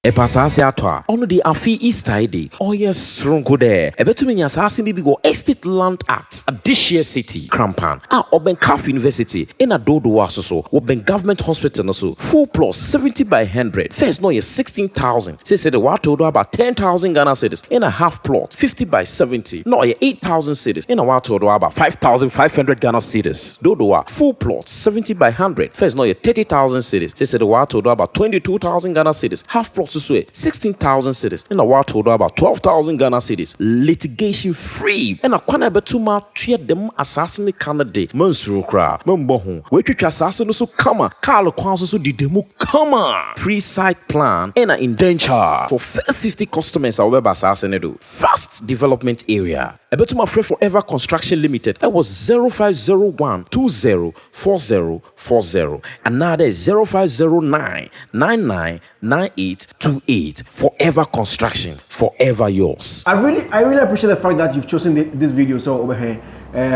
Epasase atwa ono de afi Easter day oh yes ronko there ebetumi nya asase bi go Estate Land Act Adishia City Krampan Oben Calf University in a dodo so Oben Government Hospital no so full plus 70 by 100 first no yes 16,000 say the water do about 10,000 Ghana cedis in a half plot 50 by 70 no 8,000 cedis in a water do about 5,500 Ghana cedis dodo full plot 70 by 100 first no 30,000 cedis say the water do about 22,000 Ghana cedis half plot 16,000 cedis in a while told about 12,000 Ghana cedis litigation free and a kwana betuma treat them assassin Canada Mansuru kra membohu we twitwa assassin so kama Carl Kwanso so di demo kama free site plan and an indenture for first 50 customers our web assassin do fast development area Ebetuma Free Forever Construction Limited. That was 0501 204040. Another 0509 999828. Forever Construction, forever yours. I really appreciate the fact that you've chosen this video so over here.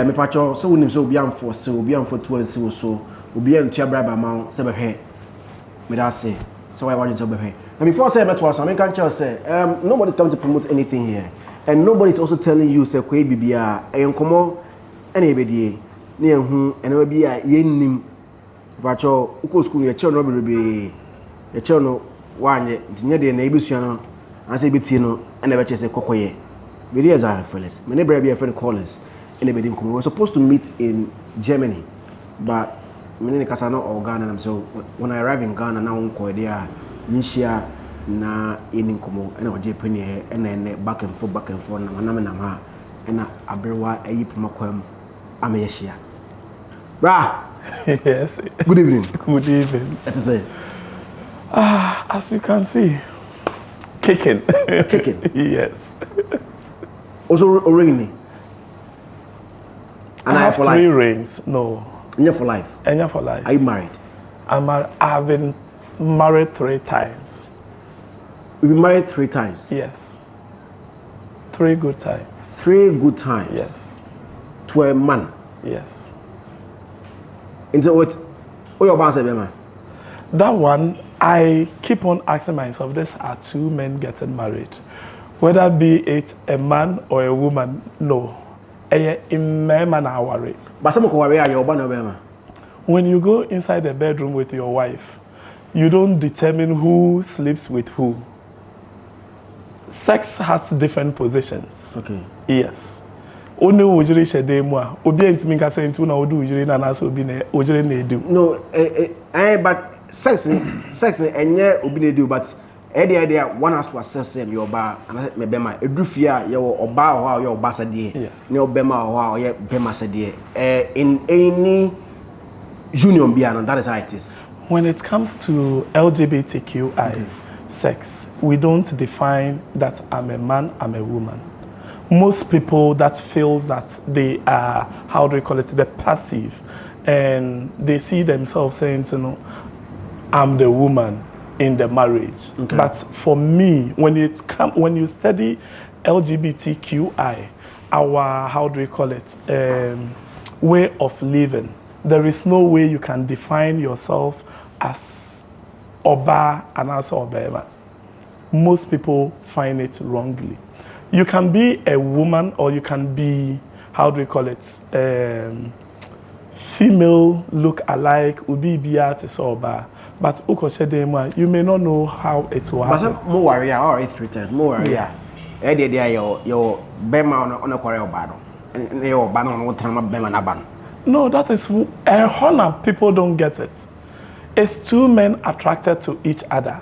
Me pacho so we so be am for 12 so we be am tia bribe amount so over here. Me that say so I want you to over here. And before I say about was I can tell say nobody's coming to promote anything here. And nobody's also telling you say kwe bibia enkomo ene ebedie ne ehu ene we bia yennim bacho uko school ye che no berebe ye che no wanye tinye de na ebesua no anse betie no ene be che say kokoye be dey Zionfelix me ne bra bia friend callers ene be dey nkomo we were supposed to meet in Germany but me ne kasa no or Ghana so when I arrived in Ghana now nko there nshia na enin komo ena oje pani ena back and forth na manam ha ena abrewa ayipuma kwam ameyeshia bra yes good evening that is it as you can see kicking yes also a ring and I have for life 3 rings no for life are you married? I've been married 3 times. You've been married 3 times? Yes. 3 good times. 3 good times? Yes. To a man? Yes. Into what? Oh, your boss, man. That one, I keep on asking myself, these are 2 men getting married. Whether be it a man or a woman, no. But some worry are your man. When you go inside the bedroom with your wife, you don't determine who sleeps with who. Sex has different positions. Okay. Yes. Only ujiri shede mwa. Obi entimi ka say ntu na odu ujiri na so obi na ujiri na edu. No, but sex enye obi na edu but idea one has to accept say your ba and me bema edufia ye oba ho ye oba sade ne obema ho ye bema sade in any union biano that is how it is. When it comes to LGBTQI sex, we don't define that I'm a man, I'm a woman. Most people that feels that they are, how do we call it, the passive, and they see themselves saying, you know, I'm the woman in the marriage. Okay. But for me, when you study LGBTQI, our, how do we call it, way of living, there is no way you can define yourself as Oba and as Obema. Most people find it wrongly. You can be a woman or you can be, how do we call it, female look alike, ubi biat Oba. But you may not know how it will happen. But more warrior or 3 times, more warrior. Your Bema on a Korea battle. And your ban on what time Bema Naban. No, that is a honor. People don't get it. It's 2 men attracted to each other.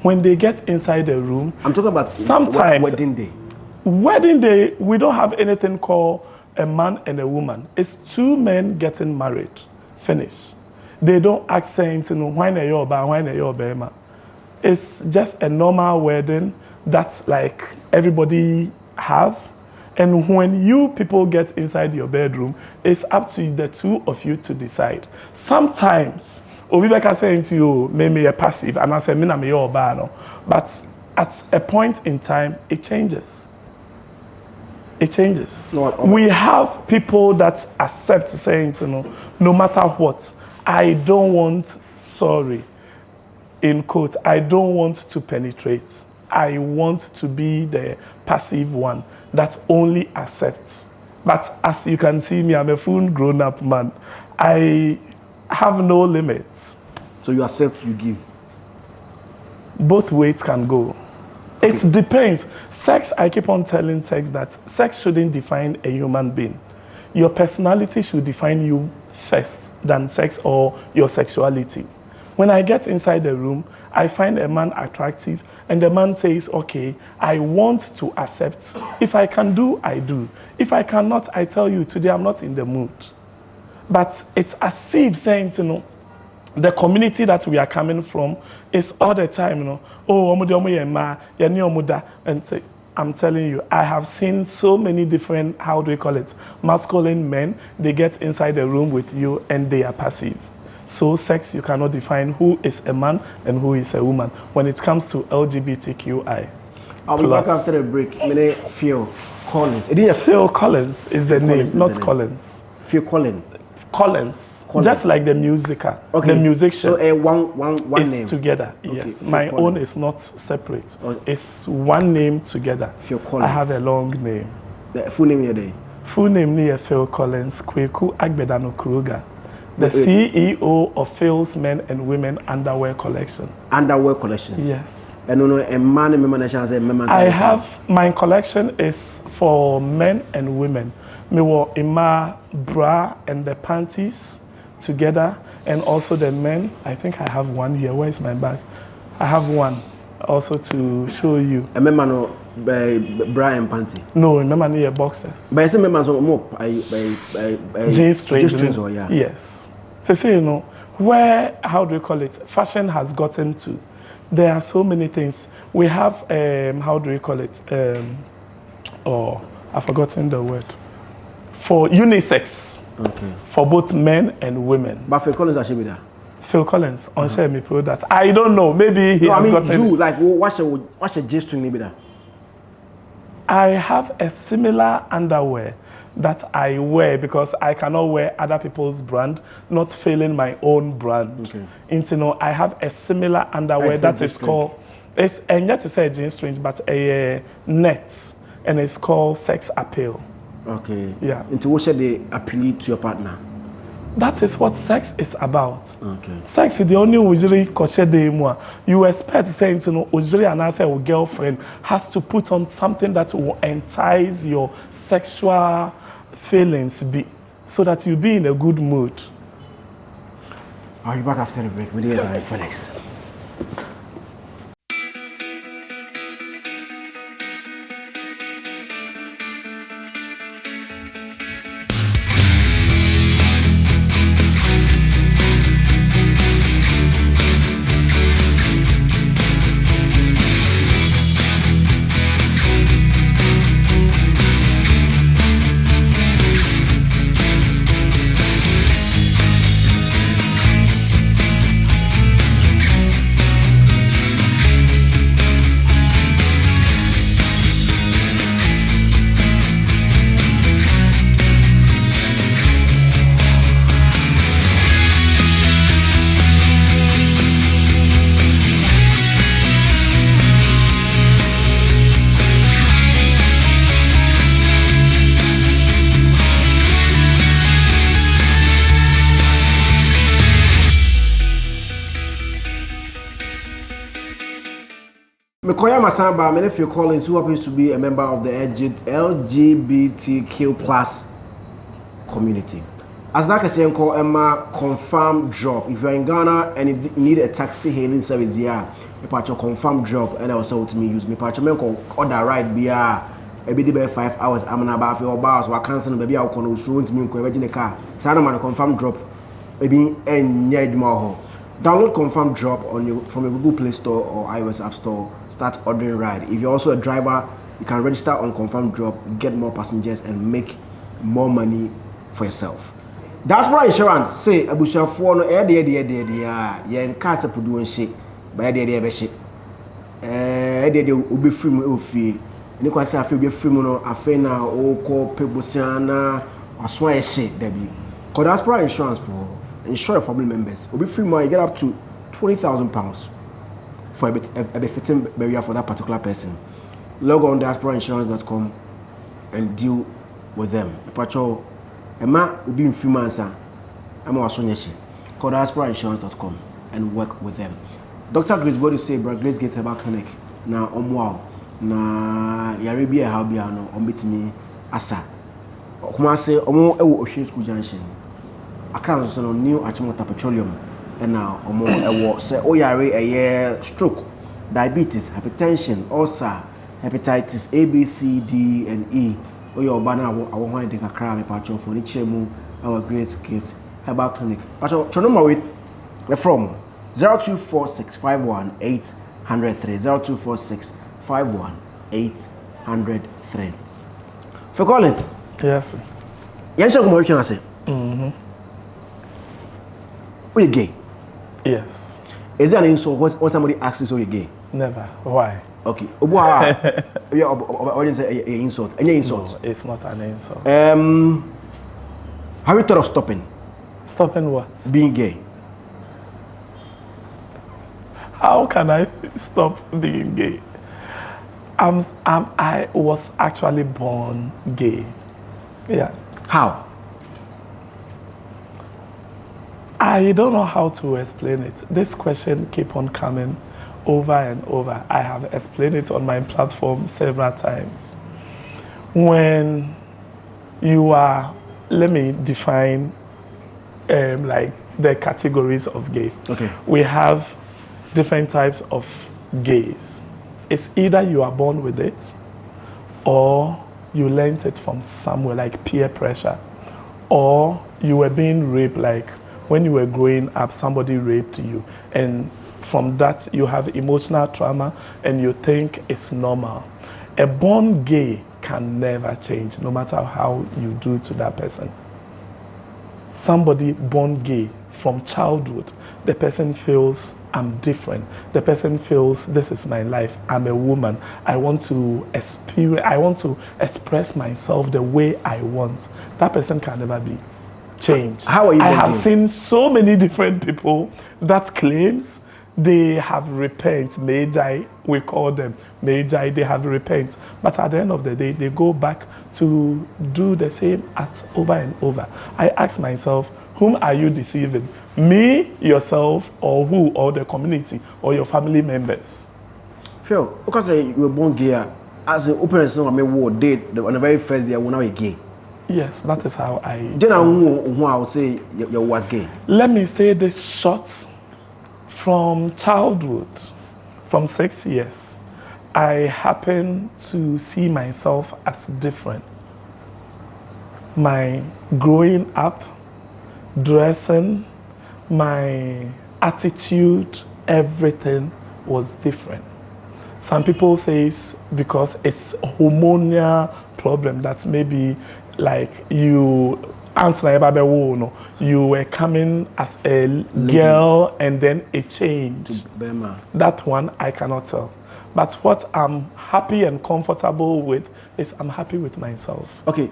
When they get inside the room, I'm talking about sometimes wedding day. Wedding day, we don't have anything called a man and a woman. It's 2 men getting married. Finish. They don't ask saying, you know, why na your ba, why na your bema. It's just a normal wedding that's like everybody have. And when you people get inside your bedroom, it's up to the 2 of you to decide. Sometimes, Obibeka saying to you, maybe a passive, and I say, Mina me your bano. But at a point in time, it changes. It changes. We have people that accept saying, you know, no matter what, I don't want sorry. in quote, I don't want to penetrate. I want to be the passive one that only accepts. But as you can see me, I'm a full grown-up man. I have no limits. So you accept, you give. Both ways can go. Okay. It depends. Sex, I keep on telling sex that sex shouldn't define a human being. Your personality should define you first than sex or your sexuality. When I get inside the room, I find a man attractive, and the man says, okay, I want to accept. If I can do, I do. If I cannot, I tell you, today I'm not in the mood. But it's as if saying, you know, the community that we are coming from is all the time, you know, oh, and say, I'm telling you, I have seen so many different, how do we call it, masculine men. They get inside the room with you and they are passive. So sex, you cannot define who is a man and who is a woman when it comes to LGBTQI. I'll be back after the break. Phil Collins. Phil Collins is the name, not Collins. Phil Collins. Collins, just like the musiker, okay. The musician. So one is name together. Okay. Yes, Phil my Collins. own is not separate. Okay. It's one name together. Phil Collins. I have a long name. The full name here day. Full name is Phil Collins Kweku Agbedano Kruger, the CEO of Phil's Men and Women Underwear Collection. Underwear collections. Yes. And no, a man and woman I have my collection is for men and women. Me were ima bra and the panties together, and also the men. I think I have one here. Where is my bag? I have one also to show you. A man no bra and panty. No, remember near boxers. But I say man so more Jeans strings. Or yeah. Yes. So you know where, how do you call it? Fashion has gotten to. There are so many things. We have how do we call it? I've forgotten the word. For unisex. Okay. For both men and women. But Phil Collins actually be there. Phil Collins on share me product. I don't know. Maybe he has gotten you it. like what's a G-string be there? I have a similar underwear that I wear because I cannot wear other people's brand, not failing my own brand. Okay. You know, I have a similar underwear that is called, it's and yet to say a jeans string, but a net, and it's called Sex Appeal. Okay. Yeah. Into what should they appeal to your partner? That is what sex is about. Okay. Sex is the only usually you expect saying to know usually and answer your girlfriend has to put on something that will entice your sexual feelings so that you'll be in a good mood. I'll be back after the break with Zionfelix. Mekoya Masamba, many of you Collins, who happens to be a member of the LGBTQ plus community. As that is called Emma confirmed job. If you're in Ghana and you need a taxi hailing service, yeah, you patch your confirmed job and also to me use me patch your order ride be a bit 5 hours. I'm about your bars or cancel baby I'll call soon to me in a car. Sana man a confirmed drop maybe and yet more. Download confirmed drop from your Google Play Store or iOS App Store. Start ordering ride. If you're also a driver, you can register on confirmed drop, get more passengers, and make more money for yourself. That's why insurance say abusha for no yen cars doing shit by the shit. Will be free mo free. Any kwase afi be free mo no afi na o call people siana aswa shit debi. Cause that's why insurance for insure your family members. Will be free more, you get up to £20,000 for a befitting barrier for that particular person. Log on diasporainsurance.com and deal with them. Pacho, Emma will be in few months. I'm also call diasporainsurance.com and work with them. Dr. Grace, what do you say, bro? Grace gets her back clinic. Now, wow. Na Yaribia Halbiano, me Asa. Kumase, Ocean School Junction. I can't on new Achimota Petroleum. And now, say, Oyare, a year stroke, diabetes, hypertension, ulcer, hepatitis A, B, C, D, and E. Oyo Bana, I want to take a crab, Pacho, for Nichemu, our great gift, Herbal Clinic. Pacho, Chonoma with from 024651 0246 51803. For Collins. Yes, sir. Yes, sir. What can I say? Are you gay? Yes. Is there an insult when somebody asks you, so you're gay? Never. Why? Okay. Audience, an insult. Any insult? No, it's not an insult. Have you thought of stopping? Stopping what? Being gay. How can I stop being gay? I was actually born gay. Yeah. How? I don't know how to explain it. This question keep on coming over and over. I have explained it on my platform several times. When you are, let me define like the categories of gay. Okay. We have different types of gays. It's either you are born with it or you learned it from somewhere like peer pressure, or you were being raped, like when you were growing up, somebody raped you, and from that you have emotional trauma and you think it's normal. A born gay can never change, no matter how you do to that person. Somebody born gay from childhood, the person feels I'm different. The person feels this is my life. I'm a woman. I want to express myself the way I want. That person can never be changed. How are you? I have seen so many different people that claims they have repent. Magi, we call them Magi, they have repent. But at the end of the day, they go back to do the same acts over and over. I ask myself, whom are you deceiving? Me, yourself, or who, or the community, or your family members? Phil, because you were born gay, as an open son, I mean, date on the very first day, I was gay. Yes, that is how I. Then I would say you was gay. Let me say this short. From childhood, from 6 years, I happen to see myself as different. My growing up, dressing, my attitude, everything was different. Some people say it's because it's a hormonal problem, that's maybe like you were coming as a girl and then it changed. That one I cannot tell. But what I'm happy and comfortable with is I'm happy with myself. Okay,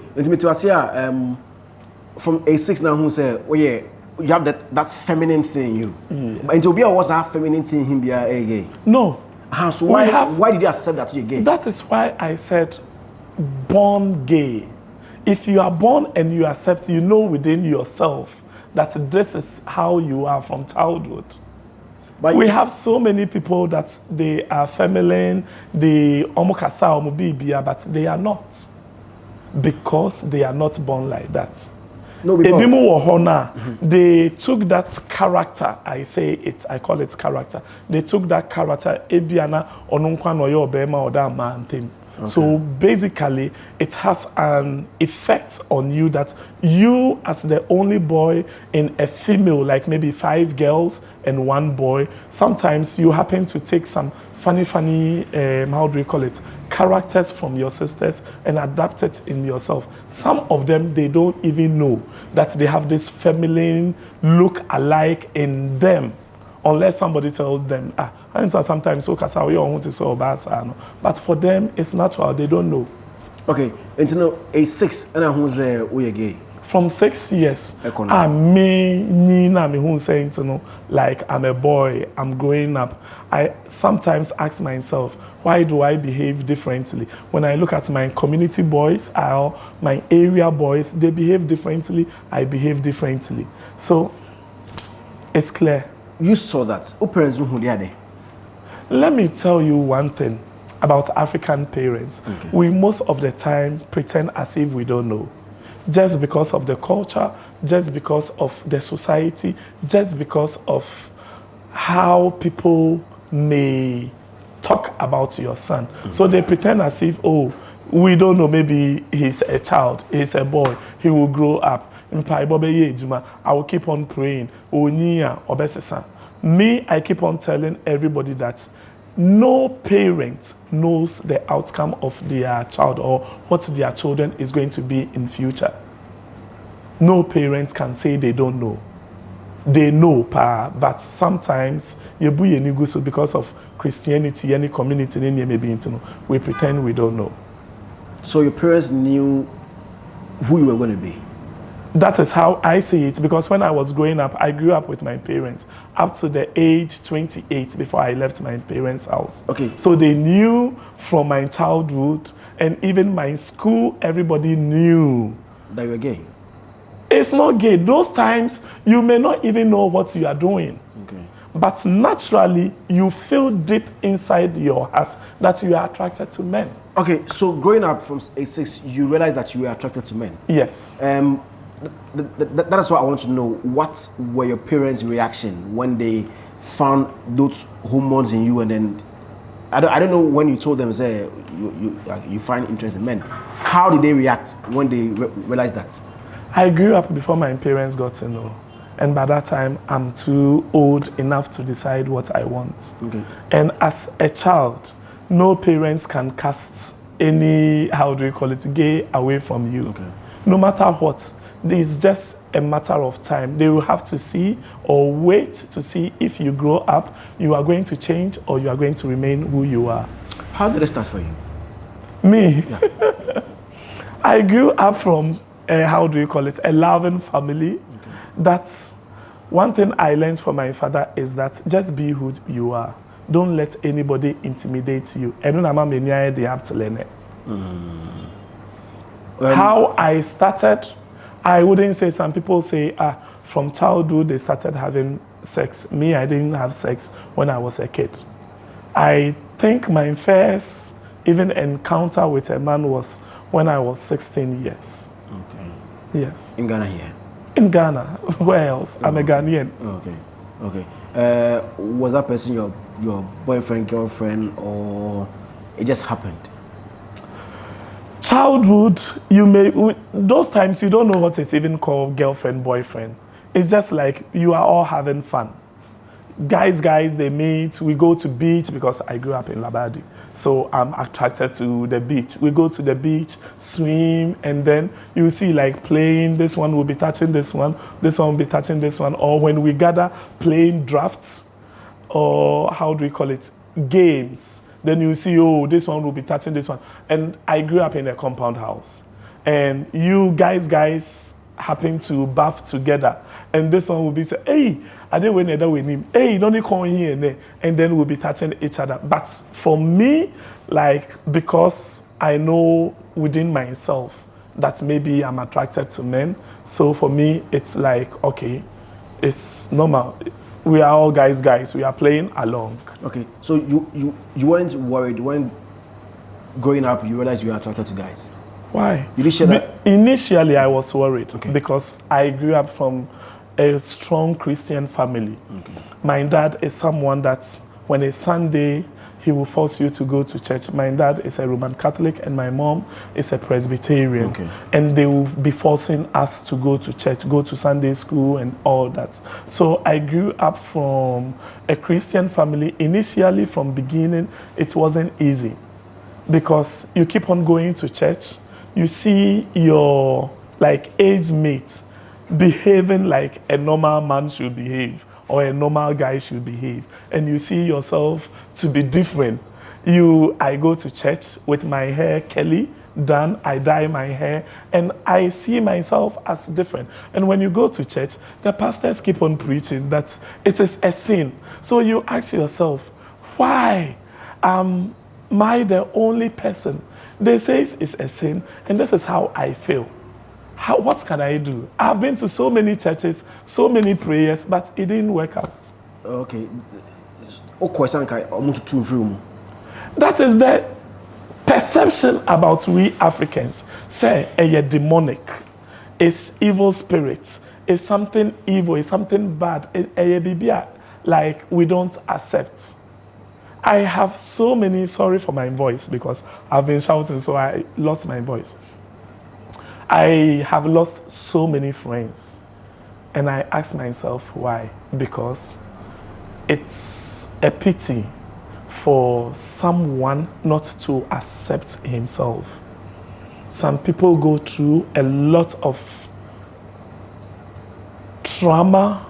from A6 now who said, oh yeah, you have that feminine thing you. Yes. And to be was that feminine thing him be a gay? No. So why did you accept that you're gay? That is why I said born gay. If you are born and you accept, you know within yourself that this is how you are from childhood. But we have so many people that they are feminine, they but they are not. Because they are not born like that. No, they took that character, I call it character. They took that character, Okay. So basically, it has an effect on you that you, as the only boy in a female, like maybe 5 girls and 1 boy, sometimes you happen to take some funny, characters from your sisters and adapt it in yourself. Some of them, they don't even know that they have this feminine look alike in them. Unless somebody tells them, sometimes so but for them it's natural, they don't know. Okay, and you know A6 and who's gay? From 6 years, me who saying to know, like I'm a boy, I'm growing up. I sometimes ask myself, why do I behave differently? When I look at my community boys or my area boys, they behave differently, I behave differently. So it's clear. You saw that. Who parents who they are there? Let me tell you one thing about African parents. Okay. We most of the time pretend as if we don't know. Just because of the culture, just because of the society, just because of how people may talk about your son. So they pretend as if, oh, we don't know, maybe he's a child, he's a boy, he will grow up. I will keep on praying. Me, I keep on telling everybody that no parent knows the outcome of their child or what their children is going to be in future. No parent can say they don't know. They know, but sometimes because of Christianity, any community, we pretend we don't know. So your parents knew who you were going to be? That is how I see it, because when I was growing up, I grew up with my parents up to the age 28 before I left my parents' house. Okay. So they knew from my childhood, and even my school, everybody knew That you were gay? it's not gay. Those times, you may not even know what you are doing. Okay. But naturally, you feel deep inside your heart that you are attracted to men. Okay, so growing up from age 6, you realized that you were attracted to men. Yes. That is what I want to know. What were your parents' reaction when they found those hormones in you, and then I don't know when you told them, say you find interest in men. How did they react when they realized that? I grew up before my parents got to know, and by that time I'm too old enough to decide what I want. Okay. And as a child, no parents can cast any, how do you call it, gay away from you. Okay. No matter what. It's just a matter of time. They will have to see or wait to see if you grow up, you are going to change or you are going to remain who you are. How did it start for you? Me? Yeah. I grew up from, how do you call it, a loving family. Okay. That's one thing I learned from my father is that just be who you are. Don't let anybody intimidate you. How I started, I wouldn't say, some people say, from childhood they started having sex. Me, I didn't have sex when I was a kid. I think my first even encounter with a man was when I was 16 years. Okay. Yes. In Ghana here? In Ghana. Where else? I'm a Ghanaian. Okay. Okay. Was that person your boyfriend, girlfriend, or it just happened? Childhood, those times you don't know what is even called girlfriend, boyfriend. It's just like you are all having fun. Guys, they meet, we go to beach because I grew up in Labadi. So I'm attracted to the beach. We go to the beach, swim, and then you see like playing, this one will be touching this one will be touching this one. Or when we gather playing drafts, or how do we call it, games. Then you see, oh, this one will be touching this one. And I grew up in a compound house. And you guys happen to bath together. And this one will be saying, hey, I didn't win that with him. Hey, don't come here and there. And then we'll be touching each other. But for me, like, because I know within myself that maybe I'm attracted to men. So for me, it's like, okay, it's normal. We are all guys. We are playing along. Okay, so you weren't worried when growing up you realized you were attracted to guys? Why? You did share that? Initially, I was worried, okay, because I grew up from a strong Christian family. Okay. My dad is someone that when it's Sunday, he will force you to go to church. My dad is a Roman Catholic and my mom is a Presbyterian. Okay. And they will be forcing us to go to church, go to Sunday school and all that. So I grew up from a Christian family. Initially, from beginning, it wasn't easy because you keep on going to church. You see your age mates behaving like a normal man should behave, or a normal guy should behave, and you see yourself to be different. I go to church with my hair curly, done, I dye my hair, and I see myself as different. And when you go to church, the pastors keep on preaching that it is a sin. So you ask yourself, why am I the only person? They say it's a sin, and this is how I feel. What can I do? I've been to so many churches, so many prayers, but it didn't work out. Okay. That is the perception about we Africans. Say, a demonic, it's evil spirits, it's something evil, it's something bad, like we don't accept. I have so many, sorry for my voice because I've been shouting, so I lost my voice. I have lost so many friends, and I ask myself why. Because it's a pity for someone not to accept himself. Some people go through a lot of trauma,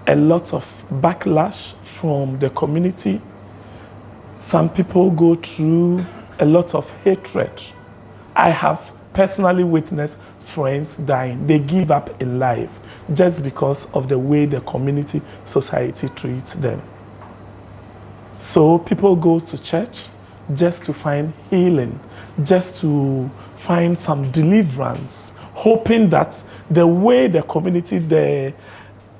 a lot of backlash from the community. Some people go through a lot of hatred. I have personally witnessed friends dying. They give up in life just because of the way the community, society treats them. So people go to church just to find healing, just to find some deliverance, hoping that the way the community, the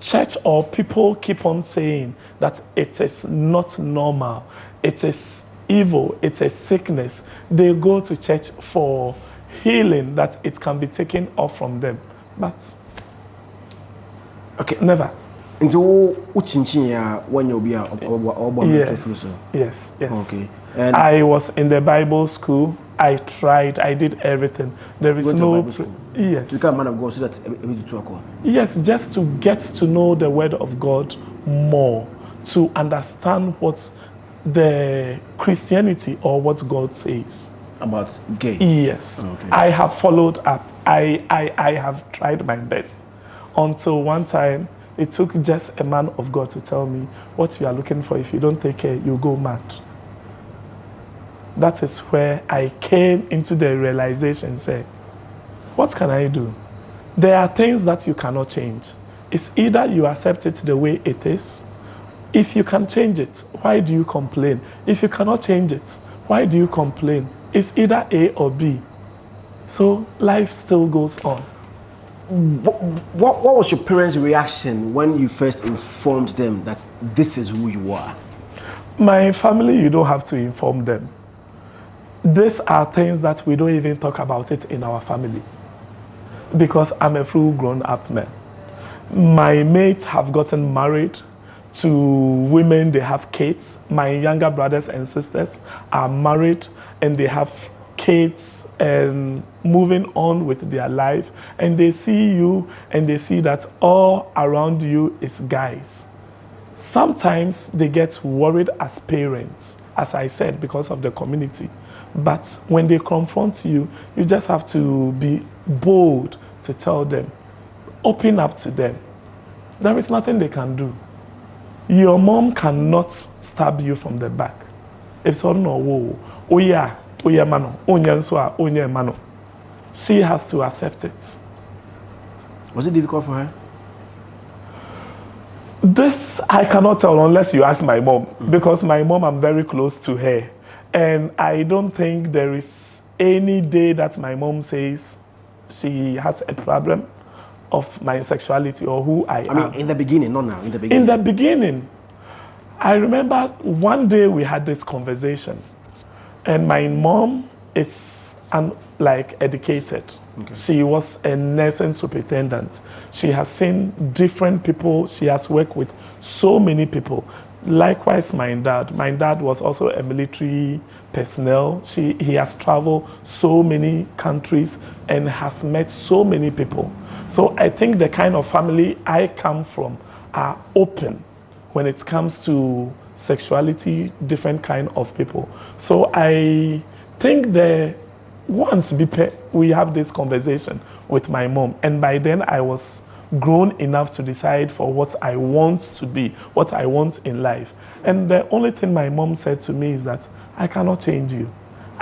church or people keep on saying that it is not normal, it is evil, it's a sickness, they go to church for healing, that it can be taken off from them. But okay, never. Into when you'll be yes. Okay. And I was in the Bible school. I tried. I did everything. There is no. Yes. To become a man of God, so that yes, just to get to know the Word of God more, to understand what the Christianity or what God says about gay. Yes. Okay. I have followed up. I have tried my best until one time it took just a man of God to tell me what you are looking for. If you don't take care, you go mad. That is where I came into the realization, say, what can I do? There are things that you cannot change. It's either you accept it the way it is. If you can change it, why do you complain? If you cannot change it, why do you complain? It's either A or B. So life still goes on. What was your parents' reaction when you first informed them that this is who you are? My family, you don't have to inform them. These are things that we don't even talk about it in our family. Because I'm a full grown-up man. My mates have gotten married to women, they have kids. My younger brothers and sisters are married and they have kids and moving on with their life. And they see you and they see that all around you is guys. Sometimes they get worried as parents, as I said, because of the community. But when they confront you, you just have to be bold to tell them, open up to them. There is nothing they can do. Your mom cannot stab you from the back. If someone knows, oh yeah, mano, oh yeah, mano. She has to accept it. Was it difficult for her? This I cannot tell unless you ask my mom, because my mom, I'm very close to her. And I don't think there is any day that my mom says she has a problem of my sexuality or who I am. I mean, in the beginning, not now, in the beginning. In the beginning. I remember one day we had this conversation, and my mom is educated. Okay. She was a nursing superintendent. She has seen different people. She has worked with so many people. Likewise, my dad. My dad was also a military personnel. He has traveled so many countries and has met so many people. So I think the kind of family I come from are open when it comes to sexuality, different kind of people. So I think once we have this conversation with my mom, and by then I was grown enough to decide for what I want to be, what I want in life. And the only thing my mom said to me is that I cannot change you.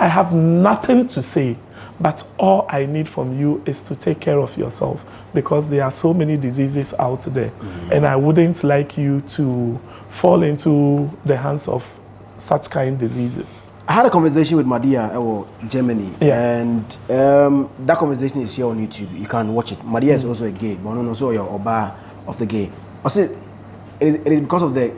I have nothing to say, but all I need from you is to take care of yourself, because there are so many diseases out there, and I wouldn't like you to fall into the hands of such kind diseases. I had a conversation with Madia in Germany, and that conversation is here on YouTube. You can watch it. Madia is also a gay, but also your Oba of the gay. I said it is because of the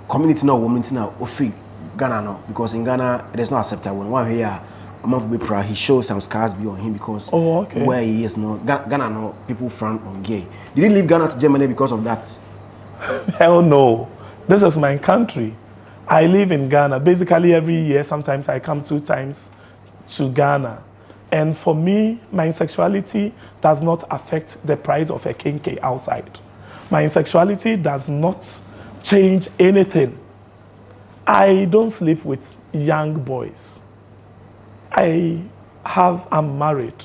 community now, women now, free Ghana now, because in Ghana it is not acceptable. When one here, a month before, he shows some scars beyond him because where he is now, Ghana now, people frown on gay. Did he leave Ghana to Germany because of that? Hell no. This is my country. I live in Ghana. Basically every year, sometimes I come 2 times to Ghana. And for me, my sexuality does not affect the price of a kinky outside. My sexuality does not change anything. I don't sleep with young boys. I'm married.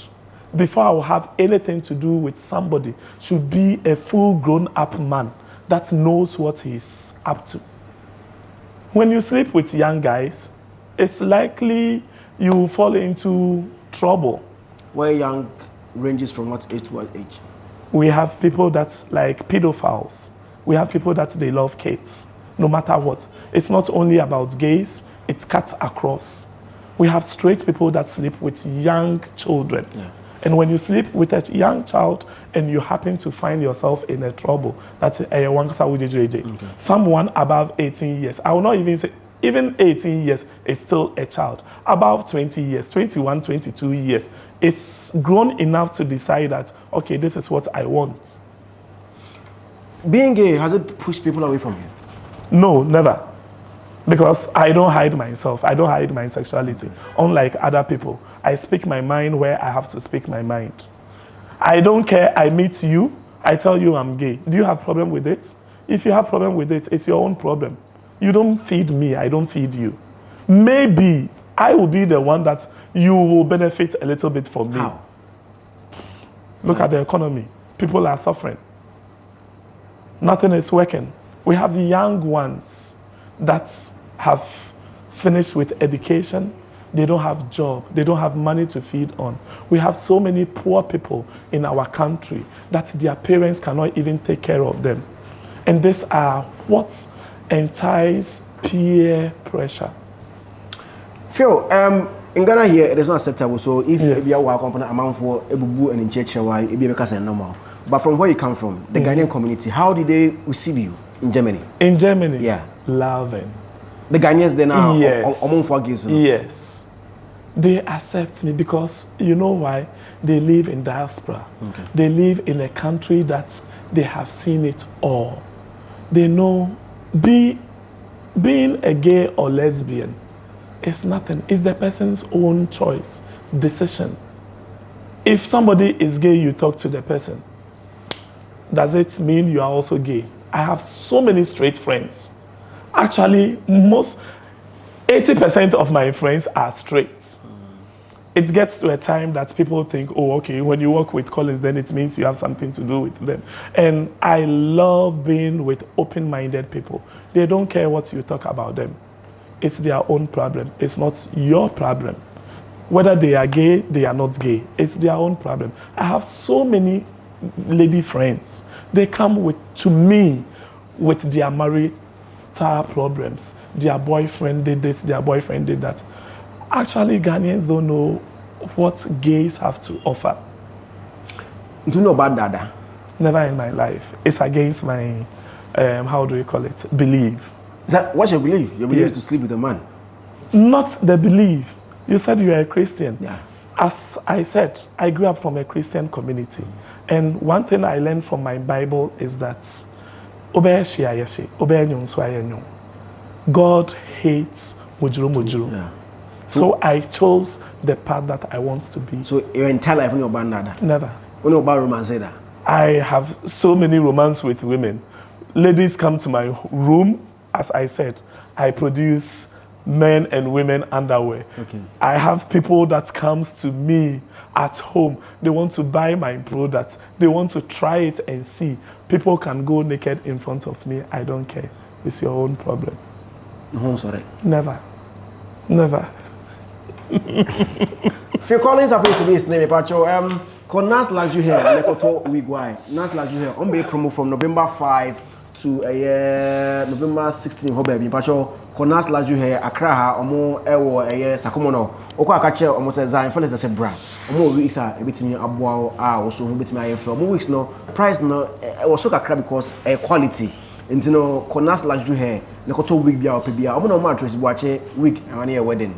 Before I will have anything to do with somebody, should be a full grown-up man that knows what he's up to. When you sleep with young guys, it's likely you fall into trouble. Where young ranges from what age to what age? We have people that's like pedophiles. We have people that they love kids, no matter what. It's not only about gays, it's cut across. We have straight people that sleep with young children. Yeah. And when you sleep with a young child and you happen to find yourself in a trouble, that's someone above 18 years. I will not even say, even 18 years is still a child. Above 20 years, 21, 22 years, it's grown enough to decide that, okay, this is what I want. Being gay, has it pushed people away from you? No, never. Because I don't hide myself. I don't hide my sexuality. Unlike other people, I speak my mind where I have to speak my mind. I don't care. I meet you. I tell you I'm gay. Do you have a problem with it? If you have a problem with it, it's your own problem. You don't feed me. I don't feed you. Maybe I will be the one that you will benefit a little bit from me. How? Look at the economy. People are suffering. Nothing is working. We have young ones that have finished with education. They don't have job. They don't have money to feed on. We have so many poor people in our country that their parents cannot even take care of them. And these are what entice peer pressure. Phil, in Ghana here, it is not acceptable. So if you are company amount for Ebubu and in church, it be because normal. But from where you come from, the Ghanaian community, how did they receive you in Germany? In Germany? Yeah. Loving. The Ghanaians, they now yes. Yes. They accept me because you know why? They live in diaspora. Okay. They live in a country that they have seen it all. They know being a gay or lesbian is nothing. It's the person's own choice, decision. If somebody is gay, you talk to the person. Does it mean you are also gay? I have so many straight friends. Actually, 80% of my friends are straight. It gets to a time that people think, oh, okay, when you work with Collins, then it means you have something to do with them. And I love being with open-minded people. They don't care what you talk about them. It's their own problem. It's not your problem. Whether they are gay, they are not gay. It's their own problem. I have so many lady friends. They come to me with their marital problems. Their boyfriend did this, their boyfriend did that. Actually, Ghanaians don't know what gays have to offer. Do you know about Dada? Never in my life. It's against my, how do you call it, belief. What's your belief? Your belief is to sleep with a man? Not the belief. You said you are a Christian. Yeah. As I said, I grew up from a Christian community. And one thing I learned from my Bible is that God hates mujuru. Yeah. So I chose the path that I want to be. So your entire life, you about Nada? Never. You know about romance? I have so many romance with women. Ladies come to my room. As I said, I produce men and women underwear. Okay. I have people that comes to me at home. They want to buy my product. They want to try it and see. People can go naked in front of me. I don't care. It's your own problem. No, sorry. Never. Never. Phil Collins supposed to be his name, Pacho. Nas Luxury Hair, Nekoto Wigwai. Nas Luxury Hair. On be promo from November 5 to November 16. Hobe, Pacho. Nas Luxury Hair, Accra, Omo Ewo, Sakumono. Oko Akache, almost as Zionfelix as a brand. Omo weeks are a bit me abwa, also a bit me IFL. Omo weeks no price no. Was so Accra because quality. And you know, Nas Luxury Hair, Nekoto wig bia or pibia. Omo no mattress watch wig and a wedding.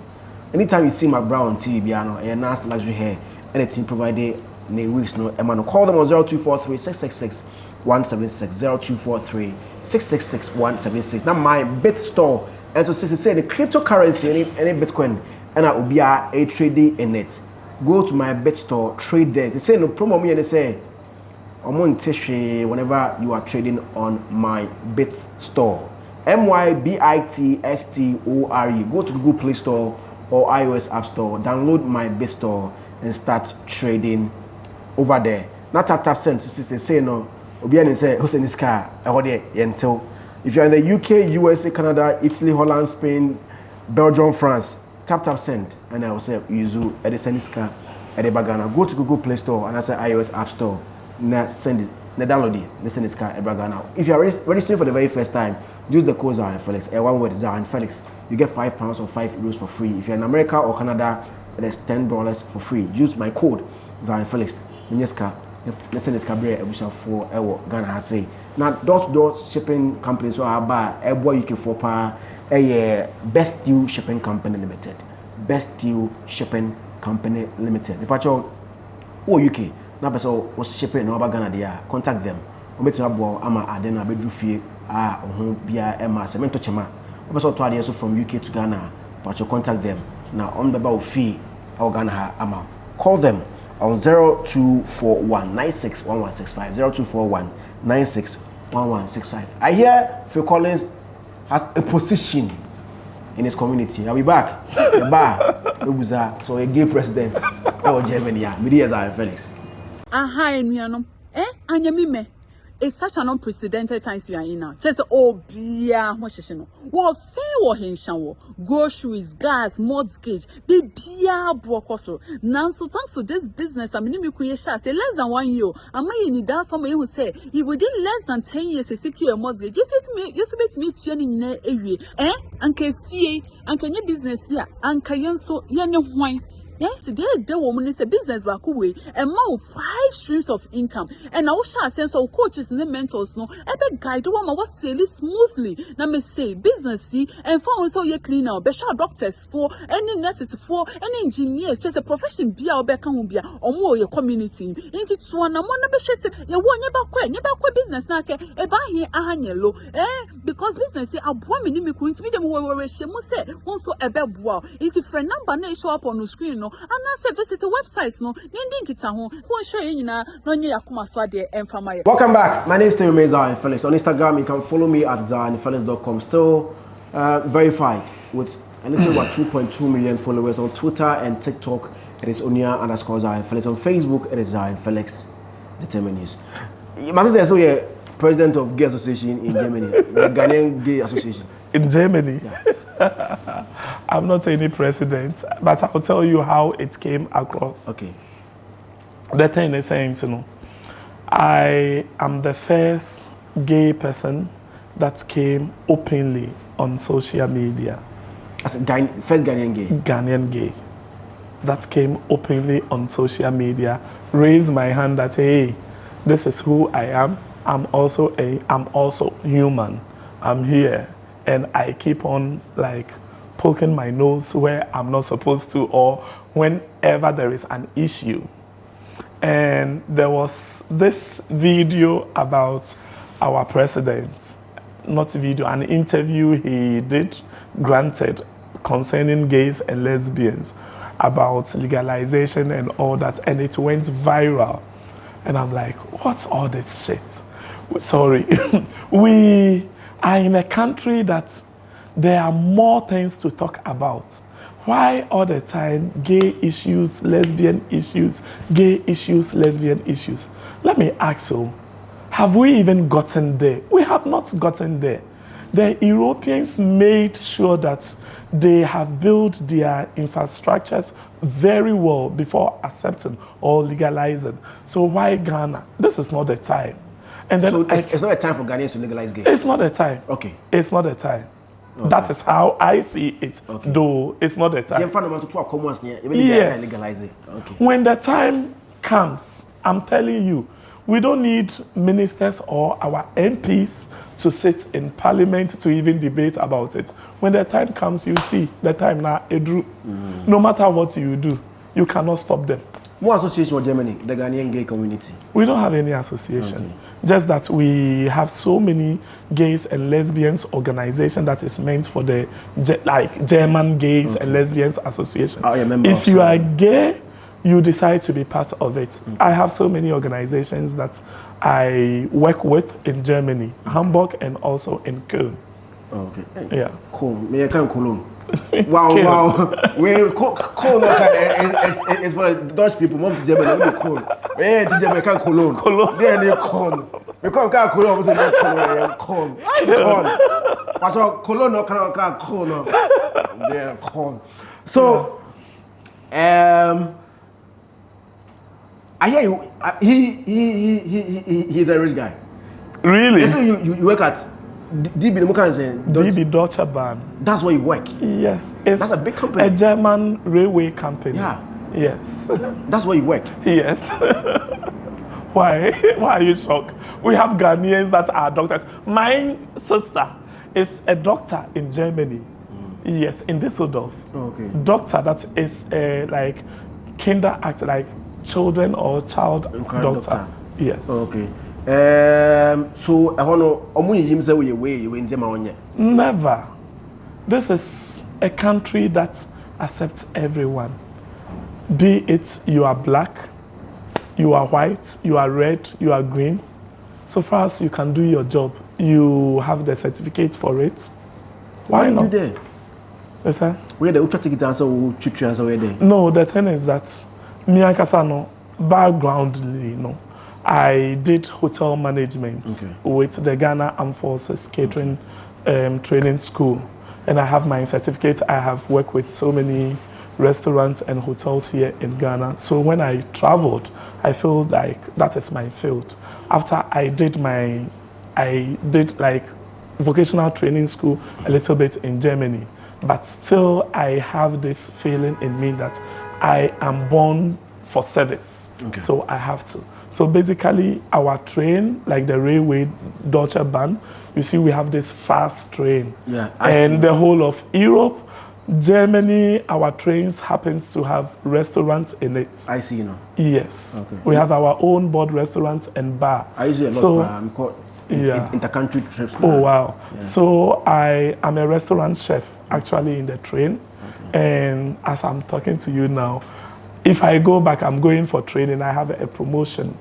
Anytime you see my brown on TV, piano, a nice luxury hair, anything provided in weeks, no, Emmanuel. Call them on 0243 666 176 0243 666 176. Now, my bit store, and so say the cryptocurrency, any Bitcoin, and I will be a trading in it. Go to my bit store, trade there. They say no promo me, and they say, I'm on Tishy whenever you are trading on my bit store. MYBITSTORE. Go to Google Play Store or iOS App Store, download my bit store and start trading over there. Not tap send to say no. Obiani say who's in this car? Until if you're in the UK, USA, Canada, Italy, Holland, Spain, Belgium, France, tap send, and I will say Yuzu at the send this car at the Bagana. Go to Google Play Store and I say iOS App Store. Now send it. Now download it. Let's send this car at Bagana. If you are registering for the very first time, use the code Zionfelix. One word Zionfelix. You get £5 or €5 for free. If you're in America or Canada, it is $10 for free. Use my code Zionfelix. Let's send this cabaret for Ghana has say. Now door-to-door shipping companies so I buy a boy UK for a Best Deal Shipping Company Limited. Best Deal Shipping Company Limited. The patch UK. Now person was shipping over Ghana there. Contact them. Ama adena bedru fie bia ema semento chema. Also from UK to Ghana, but you contact them now on the about fee or Ghana amount. Call them on 0241 961165 0241 961165. I hear Phil Collins has a position in his community. I'll be back. The bar, so a gay president. Or Germany, media Felix. Aha, Eniano. Anyamime. It's such an unprecedented times we are in now. Just bia moshishino. What fair or henshawo. Groceries, gas, mortgage, bia brokoso. Now so thanks to this business, I mean create say less than 1 year. I may need that somebody who say if within less than 10 years to secure a mortgage, just to me tuning in area. Anke fee, anke nye business here, anke yenso yene wine. Yeah, today the woman is a business back away and more 5 streams of income. And I will share sense of coaches and the mentors no ebe guide the woman was sailing smoothly. Now me say business see and for also ye cleaner, be sure doctors for any nurses for any engineers, just a profession be or be can be or more your community. Into to one among be share ye one never business na ke e ba here ahanyelo because business say aboa me ni me ku ntimi dem we shemu say won so ebe boa into friend number na show up on the screen no and I say visit the website no ndin kita ho won show you na no nye yakoma so ade emfama. Welcome back. My name is Zionfelix. On Instagram you can follow me at zionfelix.com. Still verified with a little over 2.2 million followers on Twitter and TikTok. It is Onia_Zionfelix. On Facebook it is Zionfelix Determined News. Must say so yeah, president of Gay Association in Germany, the Ghanaian Gay Association. In Germany? Yeah. I'm not any president, but I'll tell you how it came across. Okay. The thing is saying, you know, I am the first gay person that came openly on social media. As a first Ghanaian gay? Ghanaian gay. That came openly on social media, raised my hand that, hey, this is who I am. I'm also human. I'm here. And I keep on like poking my nose where I'm not supposed to or whenever there is an issue. And there was this video about our president, not video, an interview he did, granted, concerning gays and lesbians about legalization and all that, and it went viral. And I'm like, what's all this shit? Sorry. We are in a country that there are more things to talk about. Why all the time gay issues, lesbian issues, gay issues, lesbian issues? Let me ask you, have we even gotten there? We have not gotten there. The Europeans made sure that they have built their infrastructures very well before accepting or legalizing. So why Ghana? This is not the time. And then So it's not a time for Ghanaians to legalize gay. it's not the time. Okay. It's not the time. That is how I see it, though it's not the time. Yes. Legalize it. Okay. When the time comes, I'm telling you, we don't need ministers or our MPs to sit in parliament to even debate about it. When the time comes, you see the time now, no matter what you do, you cannot stop them. What association with Germany, the Ghanaian gay community? We don't have any association. Just that we have so many gays and lesbians organization that is meant for the German Gays and Lesbians Association. I remember. If you are gay, you decide to be part of it. I have so many organizations that I work with in Germany, Hamburg, and also in Köln. Okay. Yeah. Cool. Me I can't Cologne. Wow. We're Cologne. It's for the Dutch people. Mom to Germany, we Cologne. To Germany, can't Cologne. Cologne. Then they Cologne. Because can't Cologne, we say Cologne. Cologne. But Cologne no can't Cologne. They're Cologne. So, I hear you. He's a rich guy. Really? So you work at DB DB Deutsche Bahn. That's where you work. Yes. That's a big company. A German railway company. Yeah. Yes. That's where you work. Yes. Why? Why are you shocked? We have Ghanaians that are doctors. My sister is a doctor in Germany. Yes, in Düsseldorf. Okay. Doctor that is like like children or child doctor. Yes. Okay. So I want to way. Never. This is a country that accepts everyone. Be it you are black, you are white, you are red, you are green. So far as you can do your job, you have the certificate for it. Why not? Yes, sir? Where the ticket answer or answer where there? No, the thing is that me and Kasano, backgroundly, I did hotel management with the Ghana Armed Forces Catering Training School. And I have my certificate. I have worked with so many restaurants and hotels here in Ghana. So when I traveled, I feel like that is my field. After I did like vocational training school a little bit in Germany. But still, I have this feeling in me that I am born for service. So I have to. So basically, our train, like the railway Deutsche Bahn, you see we have this fast train. Yeah, and the whole of Europe, Germany, our trains happens to have restaurants in it. I see, Yes. Okay. We have our own board restaurants and bar. I usually a lot called intercountry trips. Oh, wow. Yeah. So I am a restaurant chef actually in the train. And as I'm talking to you now, if I go back, I'm going for training. I have a promotion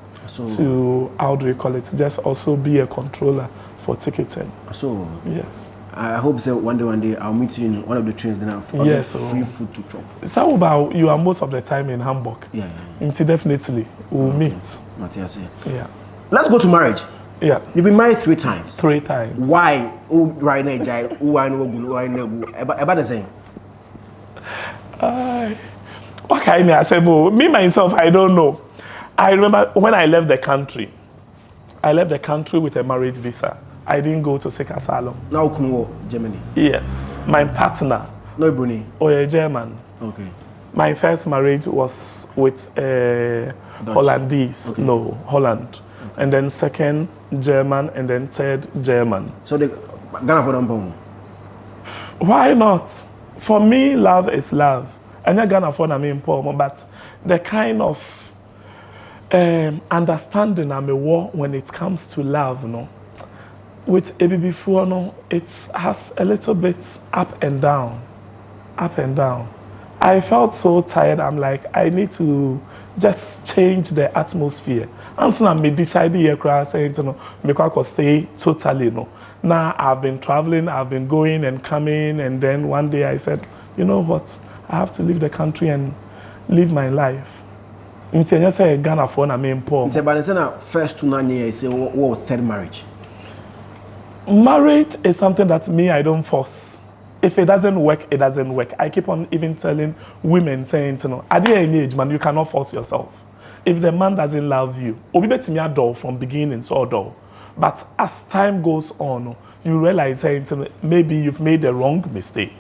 to, how do you call it, just also be a controller for ticketing. So, yes. I hope so one day I'll meet you in one of the trains, then I'll free food to chop. So about you are most of the time in Hamburg. Yeah. Definitely we'll meet. Matthias, yeah. Let's go to marriage. Yeah. You've been married 3 times. 3 times. Why? Right now, Jai. About the same. Okay, I said, me myself, I don't know. I remember when I left the country. I left the country with a marriage visa. I didn't go to seek asylum. Now come Germany. Yes, my partner. No Brunei. Oh, a German. Okay. My first marriage was with a Hollandese. Okay. No, Holland. Okay. And then second German, and then third German. So the Ghana for them. Why not? For me, love is love. And not Ghana for me important, but the kind of understanding I'm a war when it comes to love, with ABB4, it has a little bit up and down. I felt so tired. I'm like, I need to just change the atmosphere. And so I decided here, saying, I could stay totally. Now I've been traveling, I've been going and coming, and then one day I said, you know what? I have to leave the country and live my life. I'm say Ghana for na me important. But it's first 2 years, say what third marriage. Marriage is something that me, I don't force. If it doesn't work, it doesn't work. I keep on even telling women, saying, at the age, man, you cannot force yourself. If the man doesn't love you, obi bet me adore from beginning, so adore. But as time goes on, you realize, saying, maybe you've made a wrong mistake.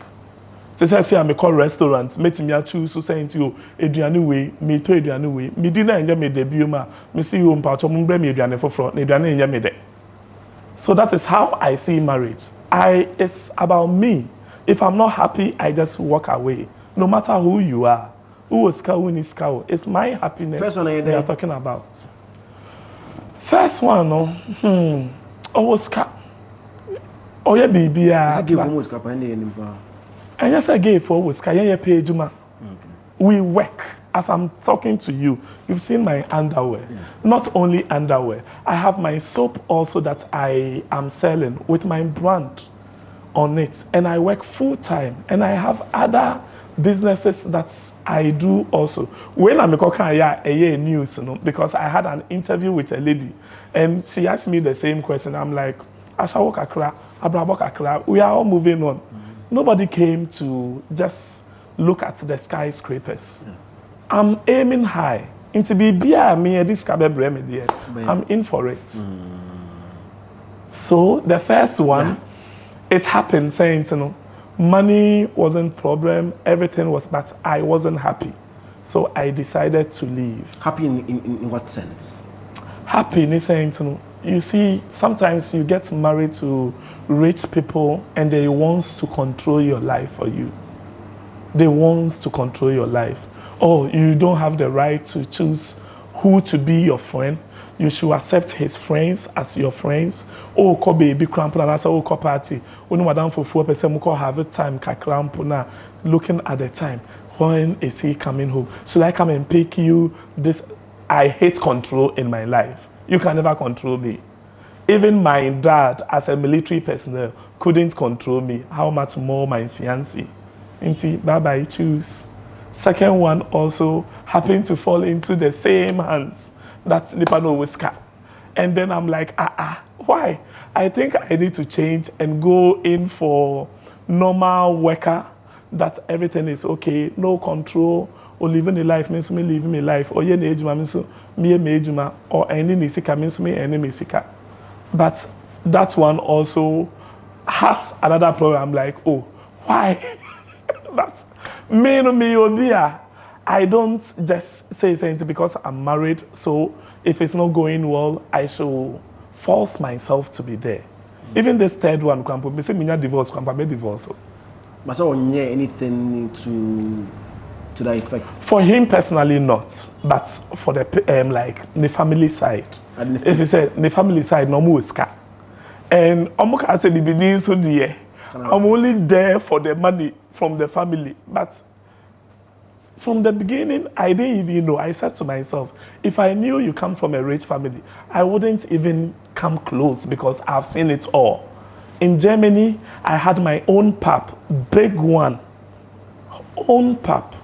So say I'm a call restaurant, met me choose to say to you, Adrian way, me to Adrian way, me dinner and me debut ma, me see you part of me Adrian for front, Adrian and me there. So that is how I see marriage. It's about me. If I'm not happy, I just walk away. No matter who you are, who is cow, who is cow, it's my happiness First one they are talking about. First one, was cow. Oh yeah, baby, and yes, I gave for was Kaya page. We work. As I'm talking to you, you've seen my underwear. Yeah. Not only underwear, I have my soap also that I am selling with my brand on it. And I work full time. And I have other businesses that I do also. When I'm a news, because I had an interview with a lady and she asked me the same question. I'm like, we are all moving on. Nobody came to just look at the skyscrapers. Yeah. I'm aiming high. Into be me this I'm in for it. So the first one, it happened saying, money wasn't problem, everything was, but I wasn't happy. So I decided to leave. Happy in what sense? Happy in saying, you see, sometimes you get married to rich people and they want to control your life for you. They want to control your life. Oh, you don't have the right to choose who to be your friend. You should accept his friends as your friends. Oh, ko baby cramp and that's oh ko party. When madam for 4% ko have a time ka cramp na looking at the time. When is he coming home? Should I come and pick you? This I hate control in my life. You can never control me. Even my dad, as a military personnel, couldn't control me. How much more my fiancé? Bye-bye, choose. Second one also happened to fall into the same hands that Nipano Whisker. And then I'm like, why? I think I need to change and go in for normal worker, that everything is okay, no control, or living a life means me living my life, or yen age means me ejuma, or any nisika means me any misika. But that one also has another problem. I'm like, oh, why? But me, I don't just say something because I'm married. So if it's not going well, I should force myself to be there. Even this third one, me say me divorce, me divorce. But so anything to that effect? For him personally, not. But for the the family side. If you say the family side, no more ska. And I say I'm only there for the money from the family. But from the beginning, I didn't even know. I said to myself, if I knew you come from a rich family, I wouldn't even come close because I've seen it all. In Germany, I had my own pub, big one. Own pub.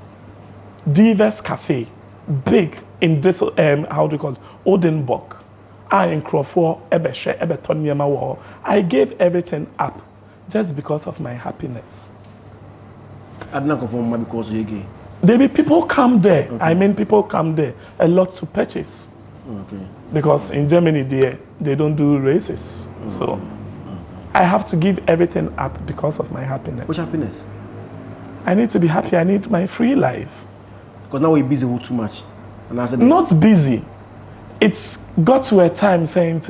Divers Cafe, big in this, how do you call it? Oldenburg. I gave everything up just because of my happiness. I didn't conform because you're gay. Maybe people come there. Okay. I mean, people come there a lot to purchase. Okay. Because in Germany, they don't do races. Okay. So I have to give everything up because of my happiness. Which happiness? I need to be happy. I need my free life. Because now we're busy with too much. And I said, not busy. It's got to a time saying,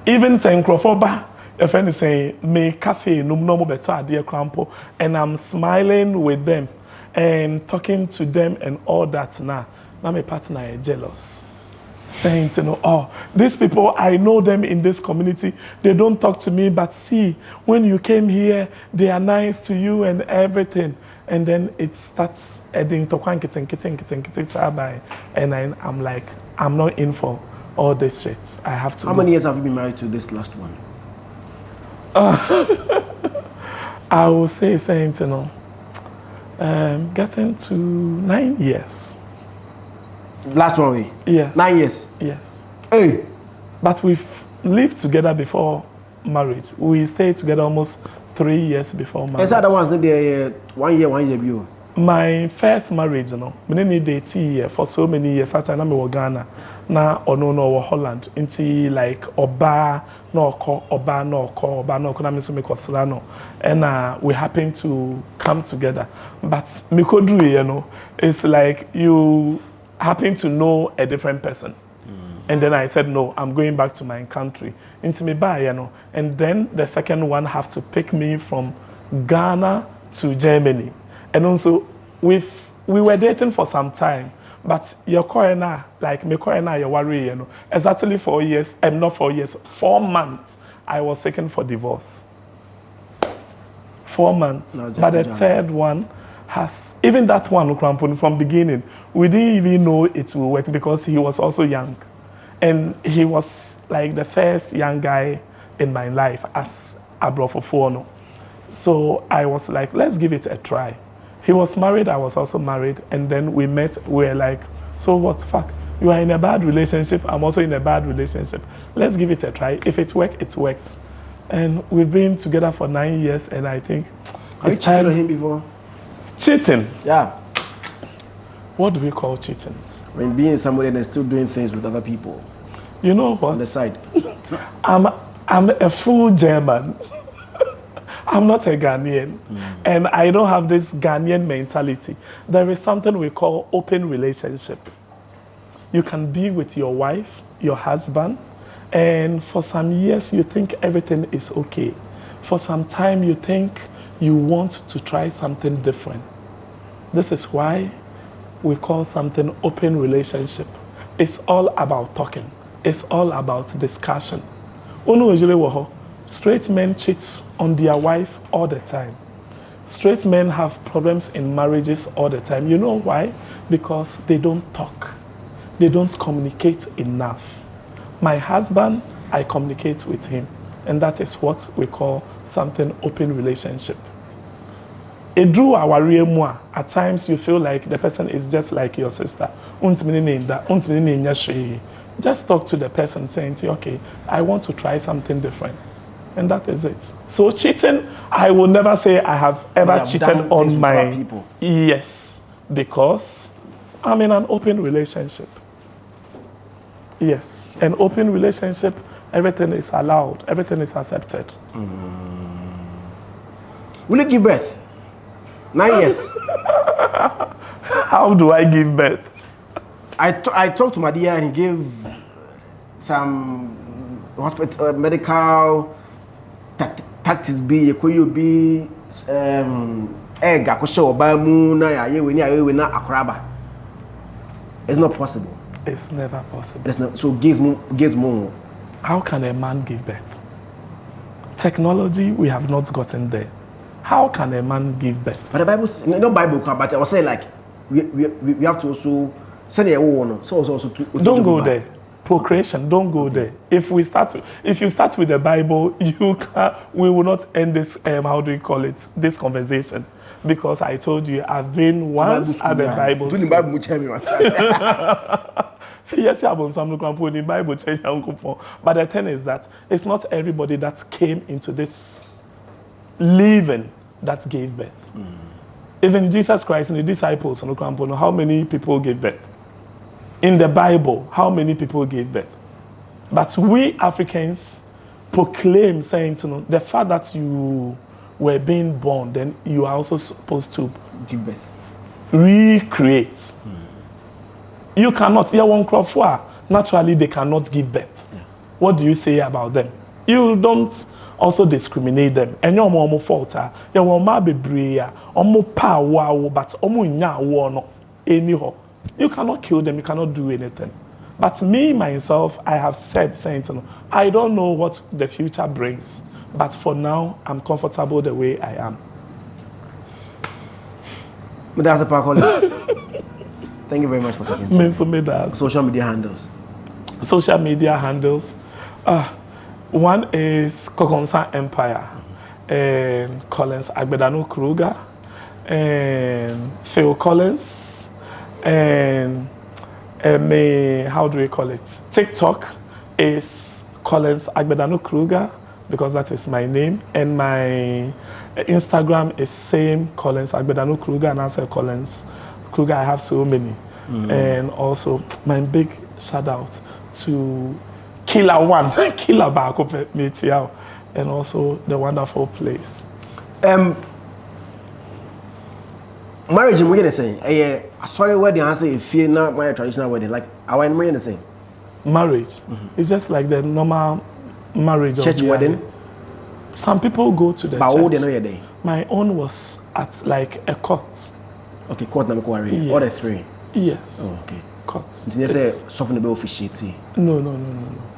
even saying Crawford, a friend is saying, me cafe, no better idea crampo, and I'm smiling with them and talking to them and all that now. Now my partner is jealous. Saying, oh, these people, I know them in this community. They don't talk to me, but see, when you came here, they are nice to you and everything. And then it starts adding to and I'm like, I'm not in for all this shit. I have to. How many years have you been married to this last one? I will say, getting to 9 years. Last one, yes. 9 years? Yes. Hey! But we've lived together before marriage. We stayed together almost 3 years before marriage. Is that the ones that they 1 year view? My first marriage, you know, I didn't date here for so many years. After I was Ghana, now no Holland. Into like Oba no ko, na me so me no, and we happened to come together. But me could do, you know, it's like you happen to know a different person. And then I said, no, I'm going back to my country. Into me by, you know. And then the second one have to pick me from Ghana to Germany. And also, we were dating for some time. But your corner, like me corner, you worry, you know. Exactly 4 years, not 4 years, 4 months, I was seeking for divorce. 4 months. No, but the third one has, even that one, from beginning, we didn't even know it will work because he was also young. And he was like the first young guy in my life as a brofo. So I was like, let's give it a try. He was married, I was also married. And then we met, we were like, so what, fuck? You are in a bad relationship, I'm also in a bad relationship. Let's give it a try. If it works, it works. And we've been together for 9 years, and I think have you cheated on him before? Cheating? Yeah. What do we call cheating? When being somebody that's still doing things with other people. You know what? On the side. I'm a full German. I'm not a Ghanaian. And I don't have this Ghanaian mentality. There is something we call open relationship. You can be with your wife, your husband, and for some years you think everything is okay. For some time you think you want to try something different. This is why we call something open relationship. It's all about talking. It's all about discussion. Straight men cheat on their wife all the time. Straight men have problems in marriages all the time. You know why? Because they don't talk. They don't communicate enough. My husband, I communicate with him. And that is what we call something open relationship. At times you feel like the person is just like your sister. Just talk to the person saying, okay, I want to try something different. And that is it. So cheating, I will never say I have ever cheated on my people. Yes, because I'm in an open relationship. Yes, an open relationship, everything is allowed, everything is accepted. Will you give birth? 9 years. How do I give birth? I talked to my dear and he gave some hospital medical tactics be could be egg akosho obamu na ya we na akraba. It's not possible. It's never possible. It's not, so gives more. How can a man give birth? Technology, we have not gotten there. How can a man give birth? But the Bible, no Bible, but I was saying like we have to also send a woman. So also to don't go there. Procreation, don't go there. If you start with the Bible, we will not end this. How do you call it? This conversation, because I told you I've been once at the Bible. Yes, I have some Bible change. But the thing is that it's not everybody that came into this living that gave birth. Even Jesus Christ and the disciples, how many people gave birth? In the Bible, how many people gave birth? But we Africans proclaim, saying, the fact that you were being born, then you are also supposed to give birth. Recreate. You cannot. Naturally, they cannot give birth. Yeah. What do you say about them? You don't also discriminate them. And you're more fault. You're more baby, more power, but anyhow. You cannot kill them. You cannot do anything. But me, myself, I have said, saying, I don't know what the future brings. But for now, I'm comfortable the way I am. But that's a part. Thank you very much for talking to me. Social media handles. Social media handles. One is Kokonsa Empire, and Collins Agbedano Kruger, and Phil Collins, and how do we call it? TikTok is Collins Agbedano Kruger, because that is my name, and my Instagram is same Collins Agbedano Kruger and answer Collins Kruger. I have so many, and also my big shout out to Killer One, Killer Bako, and also the wonderful place. Marriage, we're gonna say, sorry, wedding. I say if you're not my traditional wedding, like our we're gonna say. Marriage, it's just like the normal marriage. Church wedding. Some people go to the but church. But they know your day. My own was at like a court. Okay, court number quarry. Yes. All the three. Yes. Oh, okay. Court. Did you say something about officiating? No.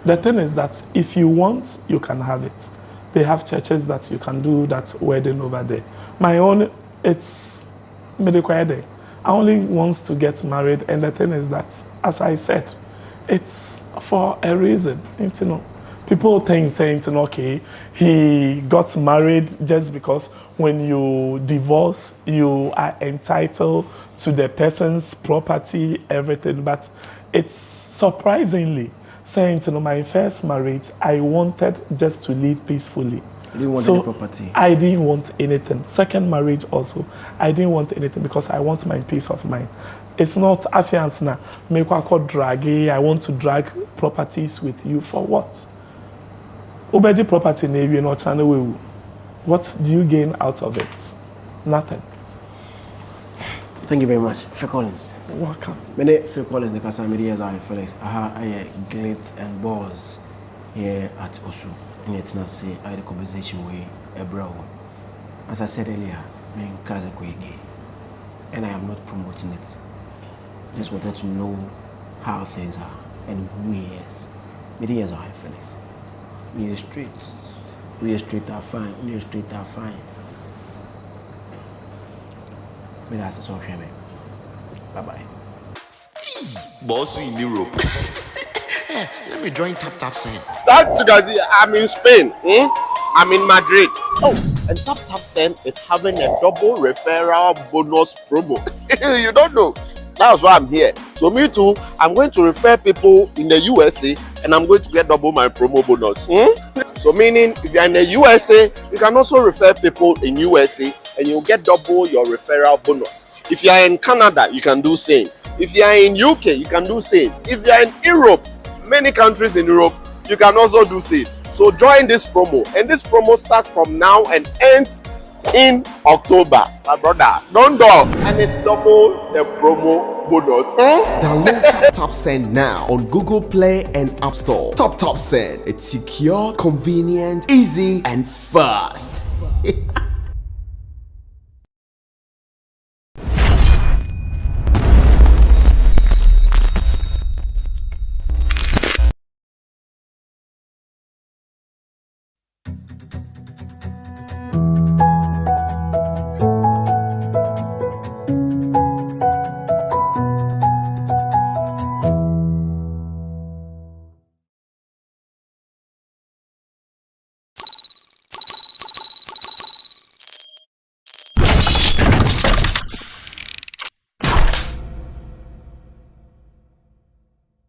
The thing is that if you want, you can have it. They have churches that you can do that wedding over there. My own, it's medical day. I only want to get married, and the thing is that, as I said, it's for a reason. You know, people saying, okay, he got married just because when you divorce, you are entitled to the person's property, everything. But it's surprisingly saying, my first marriage, I wanted just to live peacefully. You didn't want any property? I didn't want anything. Second marriage also, I didn't want anything because I want my peace of mind. It's not affiance na make drag. I want to drag properties with you for what? Obeji property na not channel. What do you gain out of it? Nothing. Thank you very much, Phil Collins. Welcome. Many Phil Collins, the Casamedi as Felix. I have glitz and balls here at Osu. And it's not say I had a conversation with a bro. As I said earlier, I'm Kazakwege, and I am not promoting it. Just wanted to know how things are and who he is. Many years are Felix. We are straight. We are straight are fine. We are straight are fine. But that's all sharing. Bye bye. Boss in Europe. Let me join Tap Send. That you guys see, I'm in Spain. I'm in Madrid. Oh, and Tap Send is having a double referral bonus promo. You don't know. That's why I'm here. So me too, I'm going to refer people in the USA and I'm going to get double my promo bonus. So meaning, if you're in the USA, you can also refer people in USA and you'll get double your referral bonus. If you are in Canada, you can do same. If you are in UK, you can do same. If you are in Europe, many countries in Europe, you can also do same. So join this promo, and this promo starts from now and ends in October. My brother, don't do, and it's double the promo bonus. Download Tap Send now on Google Play and App Store. Tap Send. It's secure, convenient, easy, and fast.